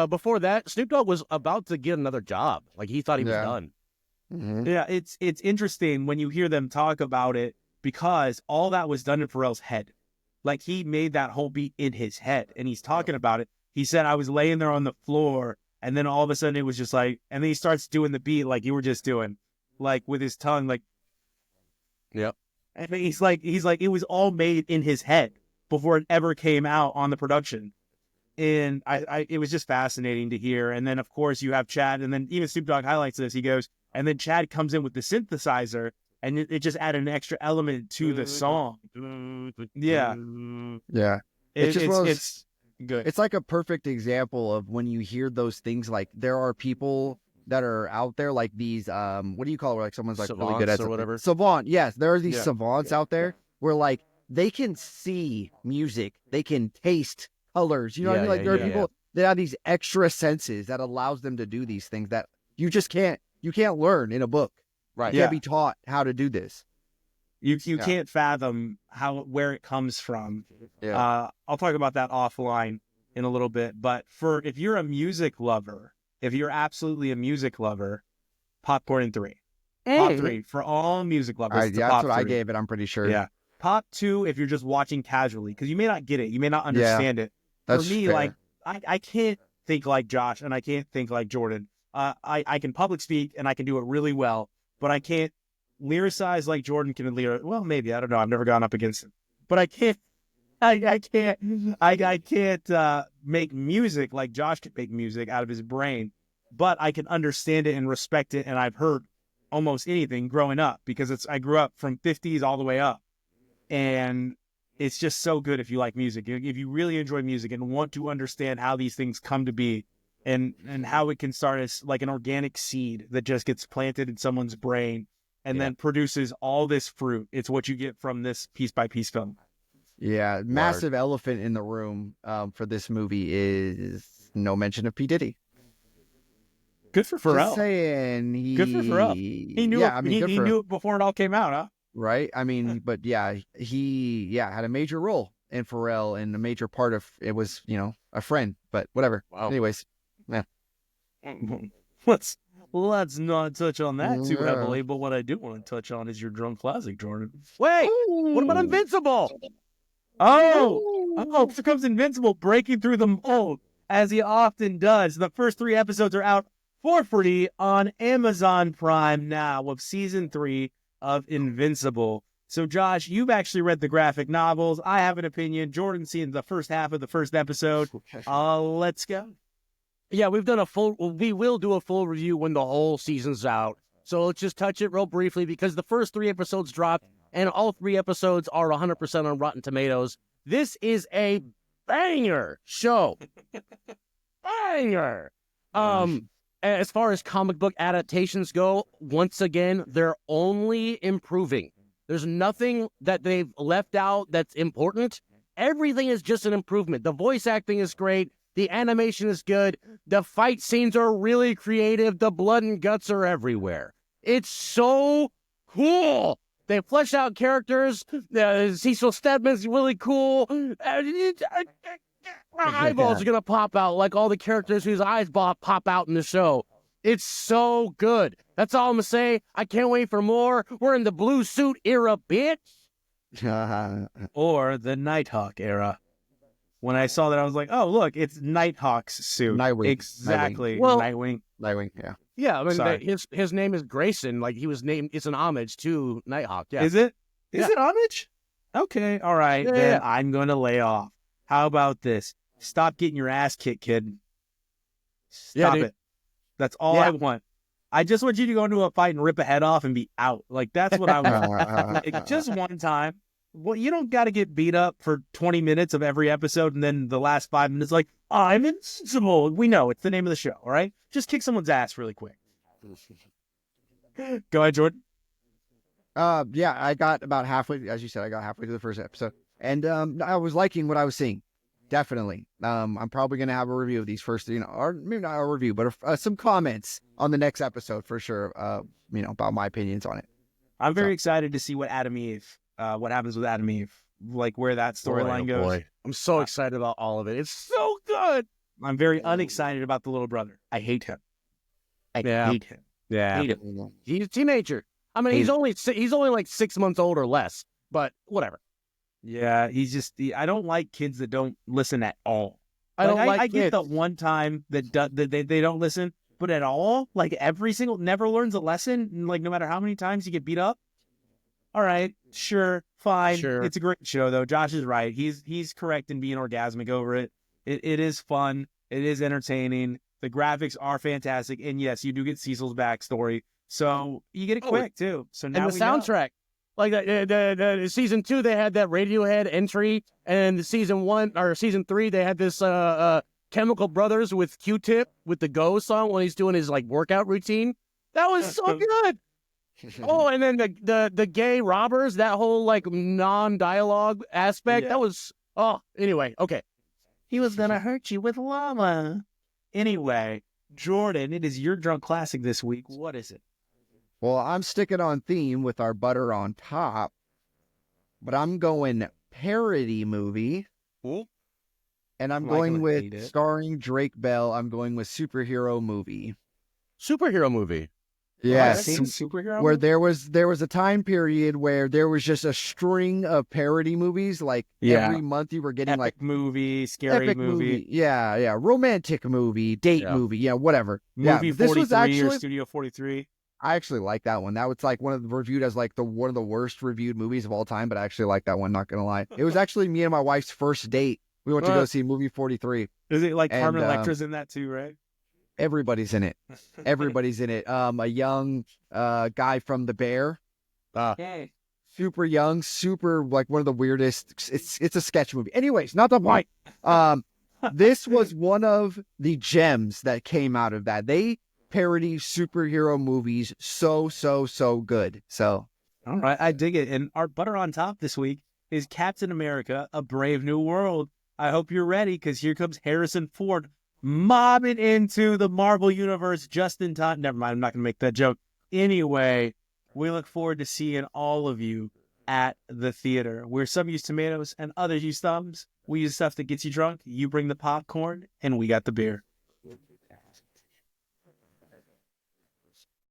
before that, Snoop Dogg was about to get another job. Like, he thought he was done. Mm-hmm. Yeah, it's interesting when you hear them talk about it, because all that was done in Pharrell's head. Like, he made that whole beat in his head, and he's talking about it. He said, "I was laying there on the floor, and then all of a sudden it was just like," and then he starts doing the beat like you were just doing, like with his tongue, like, yep. I mean, he's like, it was all made in his head before it ever came out on the production. And it was just fascinating to hear. And then, of course, you have Chad, and then even Snoop Dogg highlights this. He goes, and then Chad comes in with the synthesizer, and it just added an extra element to the song. Yeah. Yeah. It's good. It's like a perfect example of when you hear those things. Like, there are people that are out there, like these, what do you call it? Like, someone's like savants really good at or whatever. Savant. Yes. There are these savants out there where like they can see music, they can taste colors. You know what I mean? Like, there are people that have these extra senses that allows them to do these things that you just can't learn in a book. Right. You can't be taught how to do this. You can't fathom where it comes from. Yeah. I'll talk about that offline in a little bit. But if you're a music lover, if you're absolutely a music lover, Popcorn in 3. Pop 3 for all music lovers. That's what I gave it. I'm pretty sure. Yeah. Pop 2 if you're just watching casually, because you may not get it, you may not understand it. That's for me, fair. like, I can't think like Josh, and I can't think like Jordan. I can public speak, and I can do it really well, but I can't lyricize like Jordan can lyric. Well, maybe, I don't know. I've never gone up against him, but I can't make music like Josh can make music out of his brain, but I can understand it and respect it. And I've heard almost anything growing up, because I grew up from 50s all the way up, and it's just so good if you like music. If you really enjoy music and want to understand how these things come to be, and how it can start as like an organic seed that just gets planted in someone's brain and then produces all this fruit. It's what you get from this piece by piece film. Yeah. Massive elephant in the room for this movie is no mention of P. Diddy. Good for Pharrell. Just saying. Good for Pharrell. He knew he knew it before it all came out, huh? Right. I mean, but yeah, he had a major role in Pharrell, and a major part of it was, a friend, but whatever. Wow. Anyways, yeah. let's not touch on that too heavily. But what I do want to touch on is your drunk classic, Jordan. Wait, what about Invincible? Oh, here comes Invincible breaking through the mold, as he often does. The first 3 episodes are out for free on Amazon Prime now of season 3 of Invincible. So, Josh, you've actually read the graphic novels. I have an opinion. Jordan's seen the first half of the first episode. Let's go. Yeah, we will do a full review when the whole season's out. So let's just touch it real briefly because the first 3 episodes dropped and all 3 episodes are 100% on Rotten Tomatoes. This is a banger show. Banger. As far as comic book adaptations go, once again, they're only improving. There's nothing that they've left out that's important. Everything is just an improvement. The voice acting is great. The animation is good. The fight scenes are really creative. The blood and guts are everywhere. It's so cool. They flesh out characters. Cecil Stedman's really cool. My eyeballs are going to pop out like all the characters whose eyes pop out in the show. It's so good. That's all I'm going to say. I can't wait for more. We're in the blue suit era, bitch. Or the Nighthawk era. When I saw that, I was like, oh, look, it's Nighthawk's suit. Nightwing. Exactly. Well, Nightwing, yeah. Yeah, I mean, his name is Grayson. Like, he was named, it's an homage to Nighthawk. Yeah. Is it? Is it homage? Okay, all right. Yeah, then yeah. I'm going to lay off. How about this? Stop getting your ass kicked, kid. Stop it. That's all I want. I just want you to go into a fight and rip a head off and be out. Like, that's what I want. Like, just one time. Well, you don't got to get beat up for 20 minutes of every episode and then the last 5 minutes like, I'm invincible. We know it's the name of the show, all right? Just kick someone's ass really quick. Go ahead, Jordan. Yeah, I got about halfway, as you said, I got halfway through the first episode. And I was liking what I was seeing. Definitely. I'm probably going to have a review of these first, or maybe not a review, but some comments on the next episode for sure, about my opinions on it. I'm very excited to see what what happens with Adam Eve, like where that storyline goes. Boy. I'm so excited about all of it. It's so good. I'm very unexcited about the little brother. I hate him. I hate him. Yeah. Hate him. He's a teenager. I mean, he's only like 6 months old or less, but whatever. Yeah, I don't like kids that don't listen at all. I get the one time that they don't listen, but at all, like never learns a lesson, like no matter how many times you get beat up. All right, sure, fine. Sure. It's a great show though. Josh is right. He's correct in being orgasmic over it. It is fun. It is entertaining. The graphics are fantastic, and yes, you do get Cecil's backstory, so you get it quick too. So now and the soundtrack. Like the season 2, they had that Radiohead entry, and the season 3, they had this Chemical Brothers with Q-Tip with the Go song when he's doing his like workout routine. That was so good. Oh, and then the gay robbers, that whole like non-dialogue aspect. Yeah. That was anyway, okay. He was gonna hurt you with llama. Anyway, Jordan, it is your drunk classic this week. What is it? Well, I'm sticking on theme with our butter on top, but I'm going parody movie. Cool. And I'm going with starring Drake Bell. I'm going with superhero movie. Superhero movie. Yes, superhero where movie? there was a time period where there was just a string of parody movies. Like every month you were getting epic like movie, scary movie. Yeah, romantic movie, date movie, whatever. Movie 43 this was actually, or Studio 43. I actually like that one. That was like reviewed as like one of the worst reviewed movies of all time, but I actually like that one, not gonna lie. It was actually me and my wife's first date. We went to go see movie 43. Is it like Carmen Electra's in that too, right? Everybody's in it. Everybody's in it. A young guy from The Bear. Super young, super like one of the weirdest. It's a sketch movie. Anyways, not the point. This was one of the gems that came out of that. They parody superhero movies so good. So all right, I dig it. And our butter on top this week is Captain America: A Brave New World. I hope you're ready, because here comes Harrison Ford mobbing into the Marvel Universe just in time. Never mind, I'm not going to make that joke. Anyway, we look forward to seeing all of you at the theater, where some use tomatoes and others use thumbs. We use stuff that gets you drunk. You bring the popcorn, and we got the beer.